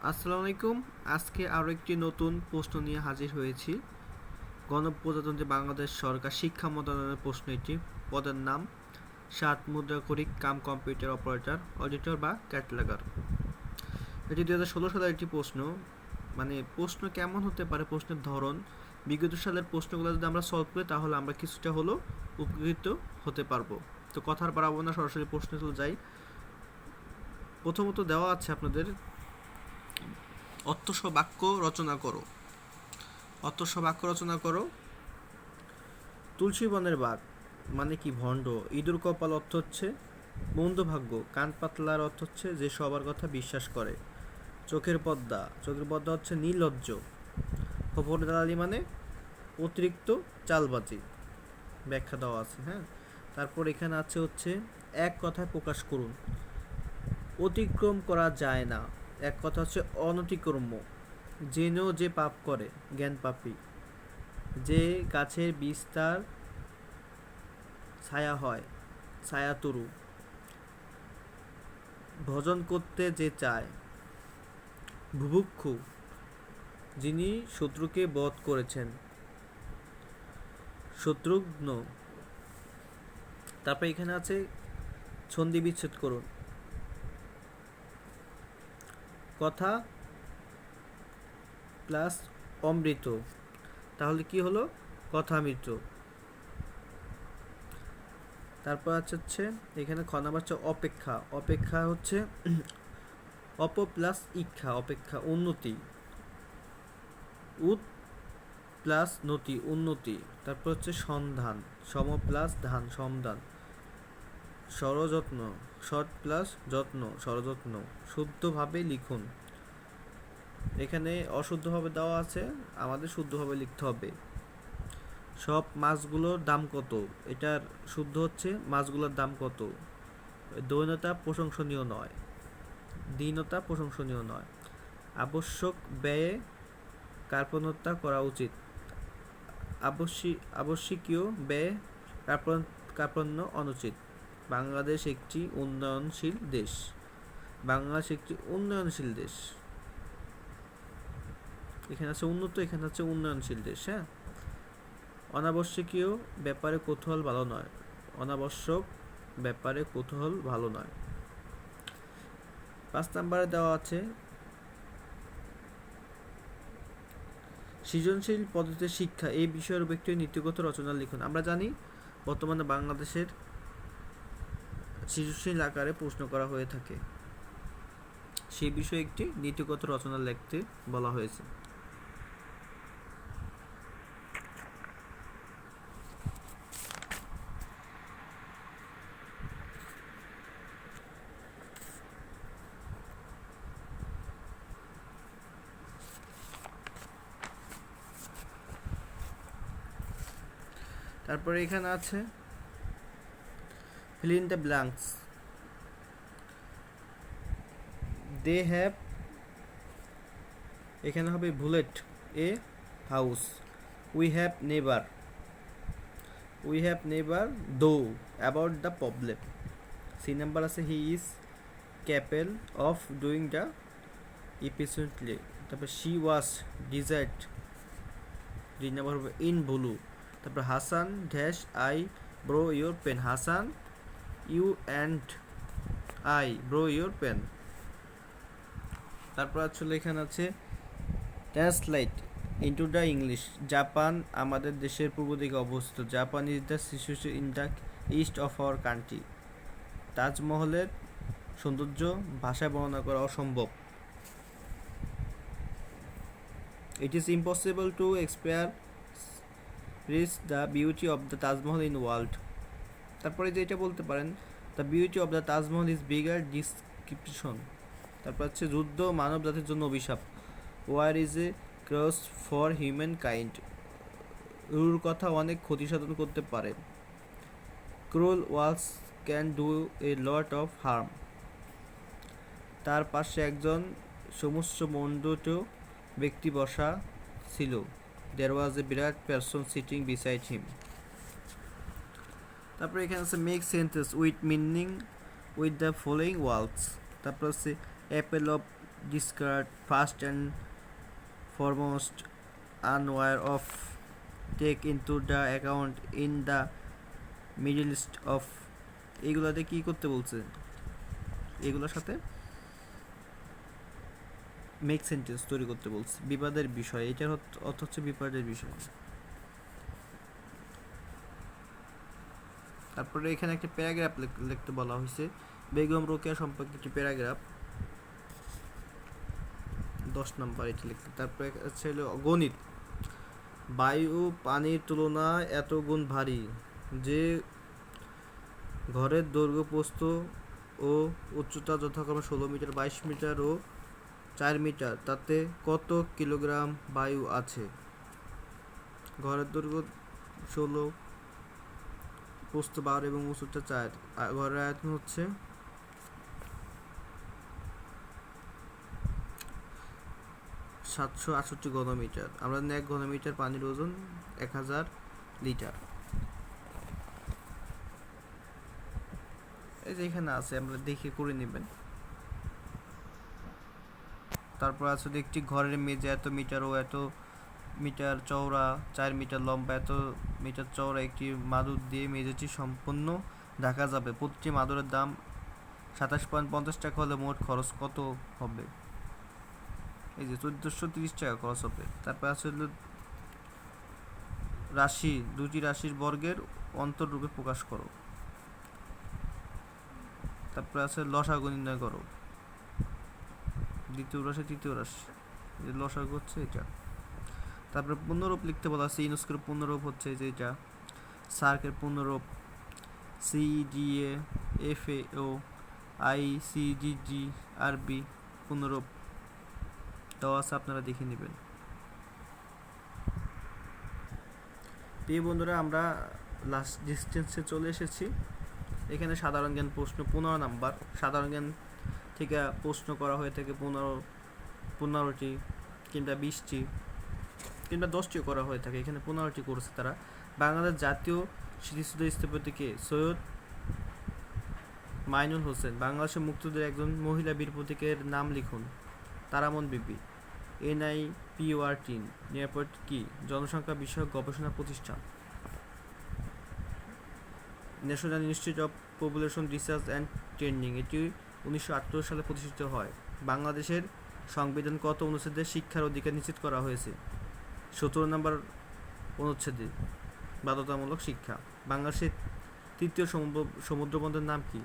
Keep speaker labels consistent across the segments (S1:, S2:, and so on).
S1: আসসালামু আলাইকুম। আজকে আরও একটি নতুন প্রশ্ন নিয়ে হাজির হয়েছি। গণপ্রজাতন্ত্রী বাংলাদেশ সরকার শিক্ষা মন্ত্রণালয়ের প্রশ্ন এটি। পদের নাম সাত মুদ্রাক্ষরিক কাম কম্পিউটার অপারেটর, অডিটর বা ক্যাটালগার। এটি 2016 সালের একটি প্রশ্ন। মানে প্রশ্ন কেমন হতে পারে, প্রশ্নের ধরন, বিগত সালের প্রশ্নগুলো যদি আমরা সলভ করি তাহলে আমরা কিছুটা হলেও উপকৃত হতে পারবো। তো কথার বাড়াবো না, সরাসরি প্রশ্নে চলে যাই। প্রথমত দেওয়া আছে আপনাদের অর্থসহ বাক্য রচনা করো। অর্থসহ বাক্য রচনা করো। তুলসী বনের বাঘ মানে কি? ভণ্ড। ইঁদুর কপাল অর্থ হচ্ছে মন্দ ভাগ্য। কান পাতলার অর্থ হচ্ছে যে সবার কথা বিশ্বাস করে। চোখের পর্দা, চোখের পর্দা হচ্ছে নির্লজ্জ। খবর দালালি মানে অতিরিক্ত চালবাজি। ব্যাখ্যা দেওয়া আছে। হ্যাঁ, তারপর এখানে আছে হচ্ছে এক কথায় প্রকাশ করুন। অতিক্রম করা যায় না, এক কথা হচ্ছে অনতিক্রম্য। জেনেও যে পাপ করে জ্ঞান পাপী। যে গাছের বীজ তার ছায়া হয় ছায়াতরু। ভজন করতে যে চায় বুভুক্ষু। যিনি শত্রুকে বধ করেছেন শত্রুঘ্ন। তারপর এখানে আছে ছন্দি বিচ্ছেদ করুন। কথা প্লাস অমৃত, তাহলে কি হলো? কথামৃত। তারপর হচ্ছে এখানে খ নাম্বার হচ্ছে অপেক্ষা। অপেক্ষা হচ্ছে অপ প্লাস ইক্ষা, অপেক্ষা উন্নতি। উদ প্লাস নতি উন্নতি। তারপর হচ্ছে সন্ধান, সম প্লাস ধান সন্ধান। সরযত্ন, সৎ প্লাস যত্ন সরযত্ন। শুদ্ধভাবে লিখুন। এখানে অশুদ্ধভাবে দেওয়া আছে, আমাদের শুদ্ধভাবে লিখতে হবে। সব মাছগুলোর দাম কত? এটার শুদ্ধ হচ্ছে মাছগুলোর দাম কত। দৈন্যতা প্রশংসনীয় নয়, দীনতা প্রশংসনীয় নয়। আবশ্যক ব্যয়ে কার্পণ্যতা করা উচিত। আবশ্যকীয় ব্যয়ে কার্পণ্য অনুচিত। বাংলাদেশ একটি উন্নয়নশীল দেশ। বাংলাদেশ একটি উন্নয়নশীল দেশ। এখানে আছে উন্নত, এখানে আছে উন্নয়নশীল দেশ। হ্যাঁ, অনাবশ্যকীয় ব্যাপারে কৌতূহল ভালো নয়। অনাবশ্যক ব্যাপারে কৌতূহল ভালো নয়। 5 নম্বরে দেওয়া আছে সৃজনশীল পদ্ধতিতে শিক্ষা এই বিষয়ের উপর একটি নীতিগত রচনা লিখুন। আমরা জানি বর্তমানে বাংলাদেশের সৃজনশীল আকারে প্রশ্ন করা হয়ে থাকে, সেই বিষয়ে একটি নীতিগত রচনা লিখতে বলা হয়েছে। তারপরে এখানে আছে fill in the blanks. They have, এখানে হবে bullet a house. We have never though about the problem. C number আছে he is capable of doing the efficiently. তারপর she was desired, D number হবে in blue। তারপর Hasan dash I borrow your pen. Hasan you and I borrow your pen. তারপর আসলে এখানে আছে translate into the English. Japan আমাদের দেশের পূর্ব দিকে অবস্থিত। Japan is the situation in the east of our country. তাজমহলের সৌন্দর্য ভাষায় বর্ণনা করা অসম্ভব। It is impossible to express the beauty of the Taj Mahal in world. তারপরে যে এটা বলতে পারেন the beauty of the Taj Mahal is bigger description. তারপর হচ্ছে যুদ্ধ মানব জাতির জন্য অভিশাপ। War is a curse for human kind. রুর কথা অনেক ক্ষতি সাধন করতে পারে। Cruel words can do a lot of harm. তার পাশে একজন সমুচ্চমণ্ডিত ব্যক্তি বসা ছিল। দেয়ার ওয়াজ এ বিরাট পারসন সিটিং বিসাইড হিম। তারপর এখানে আছে make sentence with meaning with the following words. তারপর আছে apple of discard first and foremost unaware of take into the account in the middle list of এগুলাতে কি করতে বলছে এগুলোর সাথে মেক সেন্টেন্স তৈরি করতে বলছে বিবাদের বিষয় এটার অর্থ হচ্ছে বিবাদের বিষয় তারপরে এখানে একটা প্যারাগ্রাফ লিখতে বলা হয়েছে বেগম রোকেয়া সম্পর্কে একটি প্যারাগ্রাফ 10 নম্বর এটা লিখতে তারপরে ছিল গণিত বায়ু পানির তুলনায় এত গুণ ভারী যে ঘরের দৈর্ঘ্য প্রস্থ ও উচ্চতা যথাক্রমে 16 মিটার 22 মিটার ও 4 মিটার তাতে কত কিলোগ্রাম বায়ু আছে ঘরের দৈর্ঘ্য 16 প্রস্থ 12 এবং উচ্চতা 4 ঘরের আয়তন হচ্ছে 768 ঘনমিটার আমরা জানি 1 ঘনমিটার পানির ওজন 1000 লিটার এই যে এখানে আছে আমরা দেখে করে নেবেন তারপর আছে একটি ঘরের মেঝে এত মিটার ও এত মিটার চওড়া 4 মিটার লম্বা এত মিটার চওড়া একটি মাদুর দিয়ে মেঝেটি সম্পূর্ণ ঢাকা যাবে প্রতিটি মাদুরের দাম 27.50 টাকা হলে মোট খরচ কত হবে এই যে 1430 টাকা খরচ হবে তারপর আছে রাশি দুটি রাশির বর্গের অন্তররূপে প্রকাশ করো তারপর আছে লসাগু নির্ণয় করো দ্বিতীয় রাশি তৃতীয় রাশি লসাগু হচ্ছে এটা তারপরে পূর্ণরূপ লিখতে বলা আছে ইউনেস্কোর পূর্ণরূপ হচ্ছে যে এটা সার্কের পূর্ণরূপ সিডিএ এফএও আইসিডিজি আরবি পূর্ণরূপ দেওয়া আছে আপনারা দেখে নেবেন প্রিয় বন্ধুরা আমরা লাস্ট ডিস্টেন্সে চলে এসেছি এখানে সাধারণ জ্ঞান প্রশ্ন 15 নাম্বার সাধারণ জ্ঞান থেকে প্রশ্ন করা হয়ে থাকে 15টি কিংবা 20টি কিংবা 10টিও করা হয়ে থাকে এখানে 15টি করেছে তারা বাংলাদেশ জাতীয় স্মৃতিসৌধ স্থপতি কে সৈয়দ মাইনুল হোসেন বাংলাদেশের মুক্তিযুদ্ধের একজন মহিলা বীর প্রতীকের নাম লিখুন তারামন বিবি NIPORT নিরাপদ কি জনসংখ্যা বিষয়ক গবেষণা প্রতিষ্ঠান national institute of population research and training এটি 1978 সালে প্রতিষ্ঠিত হয় বাংলাদেশের সংবিধান কত অনুচ্ছেদে শিক্ষার অধিকার নিশ্চিত করা হয়েছে 17 নম্বর অনুচ্ছেদে বাধ্যতামূলক শিক্ষা বাংলাদেশের তৃতীয় সমুদ্রবন্দরের নাম কি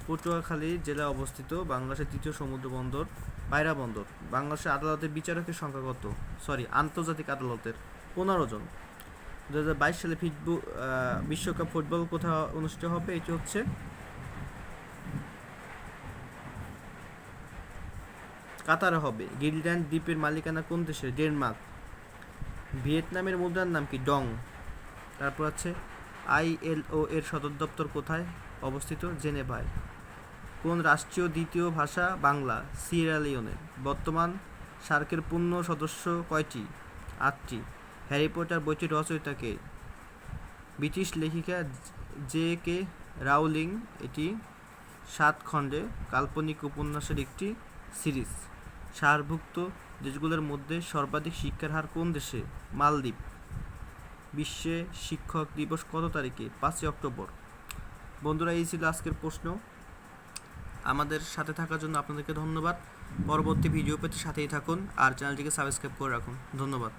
S1: পটুয়াখালী জেলায় অবস্থিত বাংলাদেশের তৃতীয় সমুদ্রবন্দর পায়রা বন্দর বাংলাদেশের আদালতের বিচারকের সংখ্যা কত আন্তর্জাতিক আদালতের 15 জন 2022 সালে বিশ্বকাপ ফুটবল কোথায় অনুষ্ঠিত হবে এটি হচ্ছে কাতারে হবে গ্রিনল্যান্ড দ্বীপের মালিকানা কোন দেশের ডেনমার্ক ভিয়েতনামের মুদ্রার নাম কি ডং তারপর আছে ILO এর সদর দপ্তর কোথায় অবস্থিত জেনেভায় কোন রাষ্ট্রীয় দ্বিতীয় ভাষা বাংলা সিয়েরা লিওনের বর্তমান সার্কের পূর্ণ সদস্য কয়টি 8টি হ্যারি পটার বইটির রচয়িতা কে ব্রিটিশ লেখিকা JK রাউলিং এটি 7 খণ্ডে কাল্পনিক উপন্যাসের একটি সিরিজ সারভুক্ত দেশগুলোর মধ্যে সর্বাধিক শিক্ষার হার কোন দেশে মালদ্বীপ বিশ্বে শিক্ষক দিবস কত তারিখে 5 অক্টোবর বন্ধুরা এই ছিল আজকের প্রশ্ন আমাদের সাথে থাকার জন্য আপনাদেরকে ধন্যবাদ পরবর্তী ভিডিও পেতে সাথেই থাকুন আর চ্যানেলটিকে সাবস্ক্রাইব করে রাখুন ধন্যবাদ